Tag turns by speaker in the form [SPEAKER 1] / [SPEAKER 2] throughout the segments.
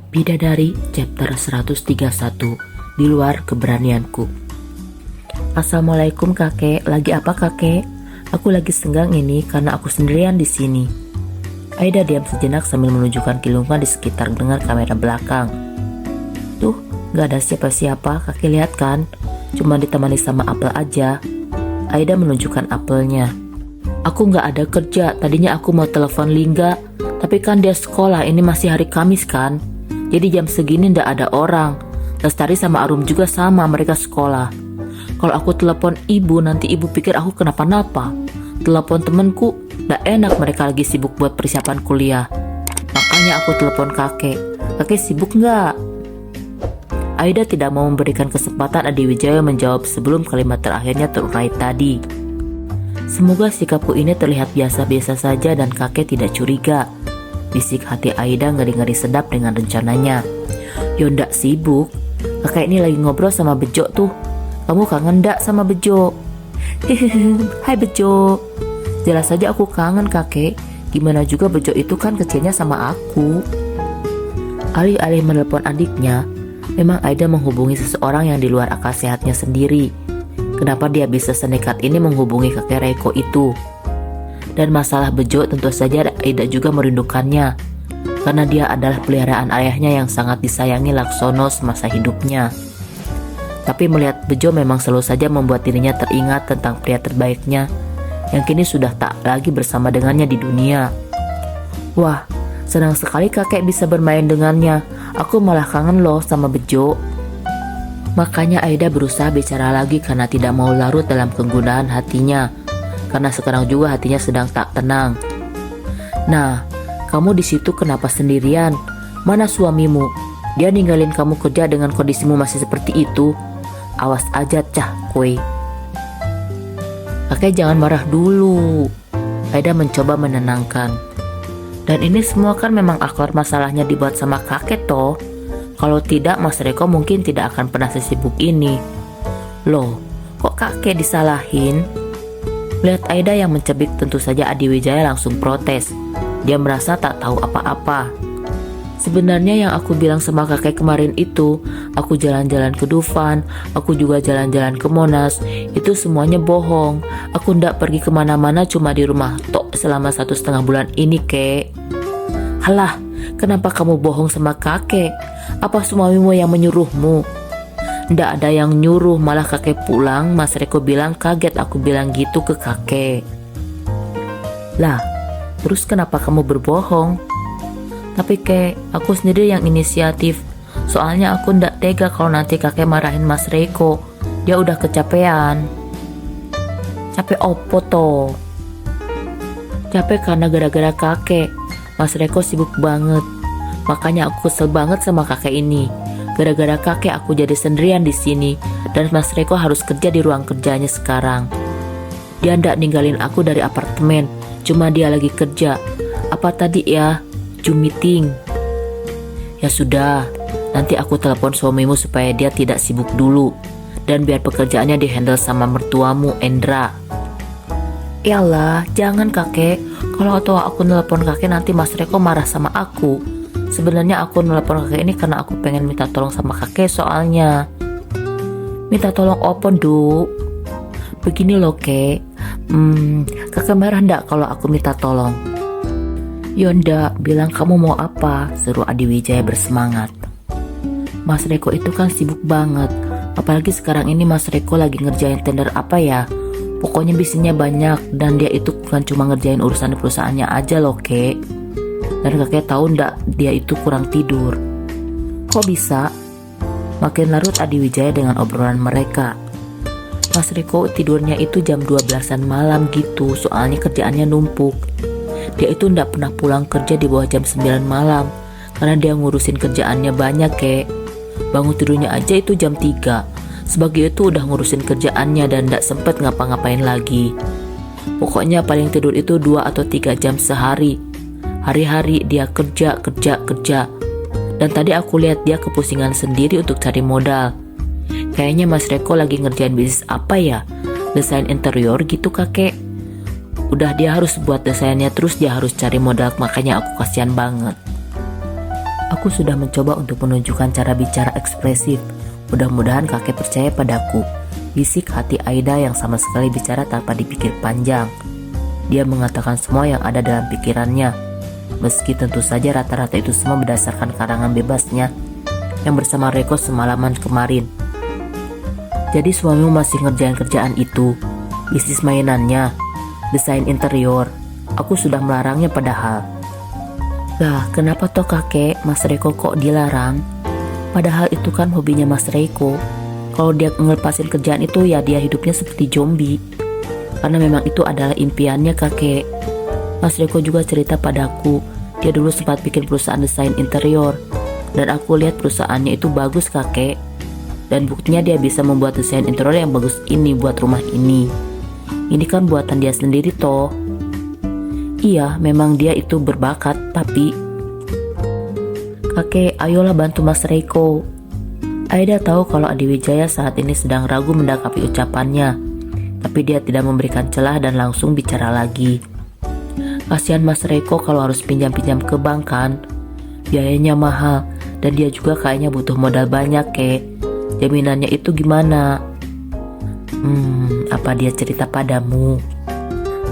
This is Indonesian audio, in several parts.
[SPEAKER 1] Bidadari chapter 131 Di luar keberanianku. Assalamualaikum kakek, lagi apa kakek? Aku lagi senggang ini karena aku sendirian di sini. Aida diam sejenak sambil menunjukkan kilungan di sekitar dengan kamera belakang. Tuh, gak ada siapa-siapa, kakek lihat kan? Cuma ditemani sama apel aja. Aida menunjukkan apelnya. Aku gak ada kerja, tadinya aku mau telepon Lingga, tapi kan dia sekolah, ini masih hari Kamis kan? Jadi jam segini ndak ada orang. Lestari sama Arum juga sama, mereka sekolah. Kalau aku telepon ibu, nanti ibu pikir aku kenapa-napa. Telepon temenku, ndak enak, mereka lagi sibuk buat persiapan kuliah. Makanya aku telepon kakek. Kakek sibuk nggak? Aida tidak mau memberikan kesempatan Adi Wijaya menjawab sebelum kalimat terakhirnya terurai tadi. Semoga sikapku ini terlihat biasa-biasa saja dan kakek tidak curiga. Bisik hati Aida ngeri-ngeri sedap dengan rencananya. Yo ndak sibuk, kakek ini lagi ngobrol sama Bejo tuh. Kamu kangen ndak sama Bejo? Hehehe, hai Bejo. Jelas saja aku kangen kakek. Gimana juga Bejo itu kan kecilnya sama aku. Alih-alih menelpon adiknya, memang Aida menghubungi seseorang yang di luar akal sehatnya sendiri. Kenapa dia bisa senekat ini menghubungi kakek Reiko itu? Dan masalah Bejo tentu saja Aida juga merindukannya, karena dia adalah peliharaan ayahnya yang sangat disayangi Laksono semasa hidupnya. Tapi melihat Bejo memang selalu saja membuat dirinya teringat tentang pria terbaiknya yang kini sudah tak lagi bersama dengannya di dunia. Wah, senang sekali kakek bisa bermain dengannya. Aku malah kangen loh sama Bejo. Makanya Aida berusaha bicara lagi karena tidak mau larut dalam kegundahan hatinya. Karena sekarang juga hatinya sedang tak tenang. Nah, kamu di situ kenapa sendirian? Mana suamimu? Dia ninggalin kamu kerja dengan kondisimu masih seperti itu. Awas aja cah kue. Kakek jangan marah dulu. Aida mencoba menenangkan. Dan ini semua kan memang akar masalahnya dibuat sama kakek toh. Kalau tidak Mas Reko mungkin tidak akan pernah sesibuk ini. Loh, kok kakek disalahin? Lihat Aida yang mencebik, tentu saja Adi Wijaya langsung protes. Dia merasa tak tahu apa-apa. Sebenarnya yang aku bilang sama kakek kemarin itu, aku jalan-jalan ke Dufan, aku juga jalan-jalan ke Monas, itu semuanya bohong. Aku ndak pergi kemana-mana, cuma di rumah tok selama 1,5 bulan ini kek. Halah, kenapa kamu bohong sama kakek? Apa suamimu yang menyuruhmu? Ndak ada yang nyuruh, malah kakek pulang Mas Reko bilang kaget aku bilang gitu ke kakek. Lah, terus kenapa kamu berbohong? Tapi kek, aku sendiri yang inisiatif. Soalnya aku ndak tega kalau nanti kakek marahin Mas Reko. Dia udah kecapean. Capek opo toh? Capek karena gara-gara kakek. Mas Reko sibuk banget. Makanya aku kesel banget sama kakek ini. Gara-gara kakek aku jadi sendirian di sini dan Mas Reko harus kerja di ruang kerjanya sekarang. Dia ndak ninggalin aku dari apartemen, cuma dia lagi kerja. Apa tadi ya? Zoom meeting. Ya sudah, nanti aku telepon suamimu supaya dia tidak sibuk dulu dan biar pekerjaannya dihandle sama mertuamu Endra. Yalah, jangan kakek. Kalau aku telepon kakek nanti Mas Reko marah sama aku. Sebenarnya aku nelpon kakek ini karena aku pengen minta tolong sama kakek soalnya. Minta tolong opo Du? Begini loh kek. Kakek marah ndak kalau aku minta tolong? Yonda, bilang kamu mau apa? Seru Adi Wijaya bersemangat. Mas Reko itu kan sibuk banget. Apalagi sekarang ini Mas Reko lagi ngerjain tender apa ya? Pokoknya bisnisnya banyak dan dia itu bukan cuma ngerjain urusan di perusahaannya aja loh kek. Dan kakek tahu ndak dia itu kurang tidur. Kok bisa? Makin larut Adi Wijaya dengan obrolan mereka. Mas Reko tidurnya itu jam 12-an malam gitu, soalnya kerjaannya numpuk. Dia itu ndak pernah pulang kerja di bawah jam 9 malam karena dia ngurusin kerjaannya banyak kek. Bangun tidurnya aja itu jam 3. Sebagai itu udah ngurusin kerjaannya dan ndak sempet ngapa-ngapain lagi. Pokoknya paling tidur itu 2 atau 3 jam sehari. Hari-hari dia kerja. Dan tadi aku lihat dia kepusingan sendiri untuk cari modal. Kayaknya Mas Reko lagi ngerjain bisnis apa ya? Desain interior gitu kakek. Udah dia harus buat desainnya terus dia harus cari modal, makanya aku kasihan banget. Aku sudah mencoba untuk menunjukkan cara bicara ekspresif. Mudah-mudahan kakek percaya padaku. Bisik hati Aida yang sama sekali bicara tanpa dipikir panjang. Dia mengatakan semua yang ada dalam pikirannya. Meski tentu saja rata-rata itu semua berdasarkan karangan bebasnya yang bersama Reko semalaman kemarin. Jadi suamimu masih ngerjain kerjaan itu, bisnis mainannya, desain interior. Aku sudah melarangnya padahal. Lah, kenapa toh kakek, Mas Reko kok dilarang? Padahal itu kan hobinya Mas Reko. Kalau dia ngelepasin kerjaan itu ya dia hidupnya seperti zombie. Karena memang itu adalah impiannya kakek. Mas Reko juga cerita padaku, dia dulu sempat bikin perusahaan desain interior. Dan aku lihat perusahaannya itu bagus kakek. Dan buktinya dia bisa membuat desain interior yang bagus ini buat rumah ini. Ini kan buatan dia sendiri toh. Iya, memang dia itu berbakat, tapi kakek, ayolah bantu Mas Reko. Aida tahu kalau Adi Wijaya saat ini sedang ragu mendakapi ucapannya, tapi dia tidak memberikan celah dan langsung bicara lagi. Kasihan Mas Reko kalau harus pinjam-pinjam ke bank kan, biayanya mahal dan dia juga kayaknya butuh modal banyak kek. Jaminannya itu gimana? Apa dia cerita padamu?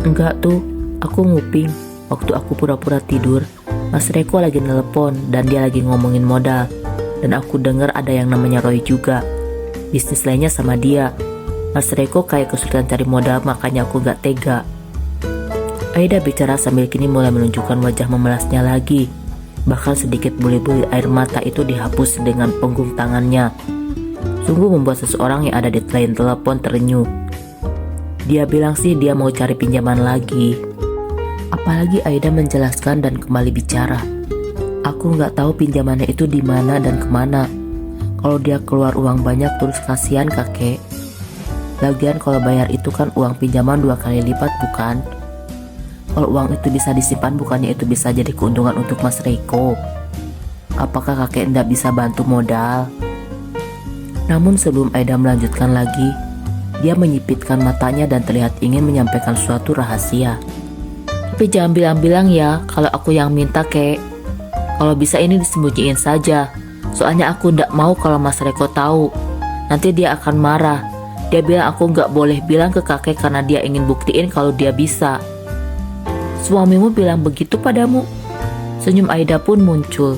[SPEAKER 1] Enggak tuh. Aku nguping, waktu aku pura-pura tidur, Mas Reko lagi nelpon dan dia lagi ngomongin modal. Dan aku dengar ada yang namanya Roy juga. Bisnis lainnya sama dia. Mas Reko kayak kesulitan cari modal, makanya aku gak tega. Aida bicara sambil kini mulai menunjukkan wajah memelasnya lagi. Bahkan sedikit buli-buli air mata itu dihapus dengan punggung tangannya. Sungguh membuat seseorang yang ada di lain telepon terenyuh. Dia bilang sih dia mau cari pinjaman lagi. Apalagi Aida menjelaskan dan kembali bicara. Aku nggak tahu pinjamannya itu di mana dan kemana. Kalau dia keluar uang banyak terus kasihan kakek. Lagian kalau bayar itu kan uang pinjaman 2 kali lipat bukan? Kalau uang itu bisa disimpan bukannya itu bisa jadi keuntungan untuk Mas Reko? Apakah kakek nggak bisa bantu modal? Namun sebelum Aida melanjutkan lagi, dia menyipitkan matanya dan terlihat ingin menyampaikan suatu rahasia. Tapi jangan bilang-bilang ya kalau aku yang minta kek. Kalau bisa ini disembunyiin saja. Soalnya aku ndak mau kalau Mas Reko tahu. Nanti dia akan marah. Dia bilang aku nggak boleh bilang ke kakek karena dia ingin buktiin kalau dia bisa. Suamimu bilang begitu padamu? Senyum Aida pun muncul.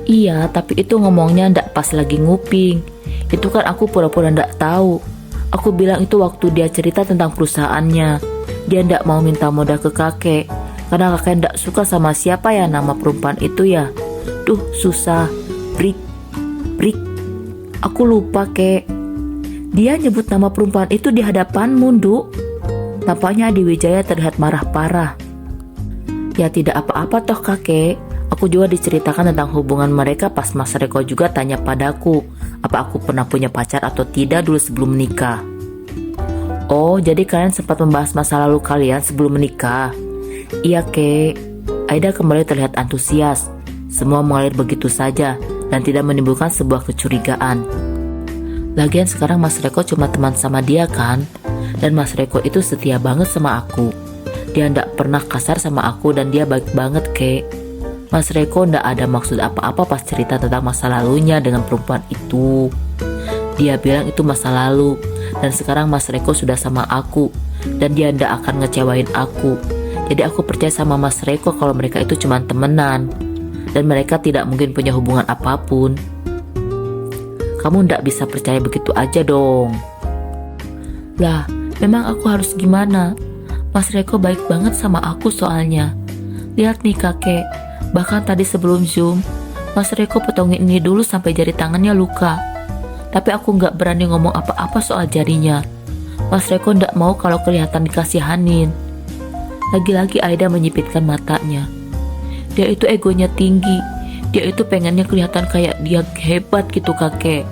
[SPEAKER 1] Iya, tapi itu ngomongnya ndak pas lagi nguping. Itu kan aku pura-pura ndak tahu. Aku bilang itu waktu dia cerita tentang perusahaannya. Dia ndak mau minta modal ke kakek karena kakek ndak suka sama siapa ya nama perempuan itu ya. Duh, susah. Brik. Aku lupa kek. Dia nyebut nama perempuan itu di hadapanmu, Duk. Tampaknya Adi Wijaya terlihat marah parah. Ya tidak apa-apa toh kakek. Aku juga diceritakan tentang hubungan mereka pas Mas Reko juga tanya padaku apa aku pernah punya pacar atau tidak dulu sebelum menikah. Oh, jadi kalian sempat membahas masa lalu kalian sebelum menikah? Iya, kek. Aida kembali terlihat antusias. Semua mengalir begitu saja dan tidak menimbulkan sebuah kecurigaan. Lagian sekarang Mas Reko cuma teman sama dia kan? Dan Mas Reko itu setia banget sama aku. Dia ndak pernah kasar sama aku dan dia baik banget, kek. Mas Reko ndak ada maksud apa-apa pas cerita tentang masa lalunya dengan perempuan itu. Dia bilang itu masa lalu. Dan sekarang Mas Reko sudah sama aku dan dia ndak akan ngecewain aku. Jadi aku percaya sama Mas Reko kalau mereka itu cuma temenan dan mereka tidak mungkin punya hubungan apapun. Kamu ndak bisa percaya begitu aja dong. Lah, memang aku harus gimana? Mas Reko baik banget sama aku soalnya. Lihat nih kakek, bahkan tadi sebelum Zoom, Mas Reko potongin ini dulu sampai jari tangannya luka. Tapi aku nggak berani ngomong apa-apa soal jarinya. Mas Reko ndak mau kalau kelihatan dikasihanin. Lagi-lagi Aida menyipitkan matanya. Dia itu egonya tinggi. Dia itu pengennya kelihatan kayak dia hebat gitu kakek.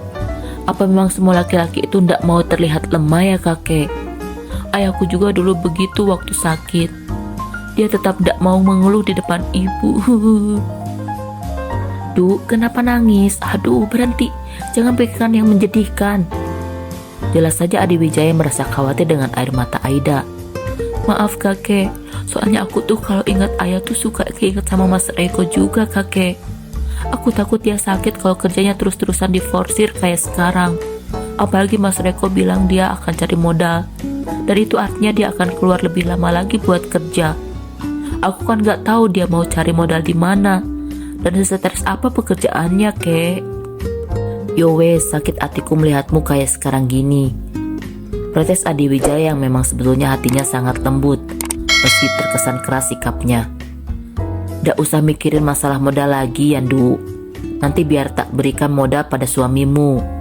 [SPEAKER 1] Apa memang semua laki-laki itu ndak mau terlihat lemah ya kakek? Ayahku juga dulu begitu waktu sakit. Dia tetap ndak mau mengeluh di depan ibu. Duh, kenapa nangis? Aduh, berhenti. Jangan pikirkan yang menjadikan. Jelas saja Adi Wijaya merasa khawatir dengan air mata Aida. Maaf kakek, soalnya aku tuh kalau ingat ayah tuh suka keinget sama Mas Reko juga kakek. Aku takut dia sakit kalau kerjanya terus-terusan diforsir kayak sekarang. Apalagi Mas Reko bilang dia akan cari modal. Dan itu artinya dia akan keluar lebih lama lagi buat kerja. Aku kan gak tahu dia mau cari modal di mana. Dan sestres apa pekerjaannya, kek. Yo wes, sakit hatiku melihatmu kayak sekarang gini. Protes Adi Wijaya yang memang sebetulnya hatinya sangat lembut, meski terkesan keras sikapnya. Gak usah mikirin masalah modal lagi, Yandu. Nanti biar tak berikan modal pada suamimu.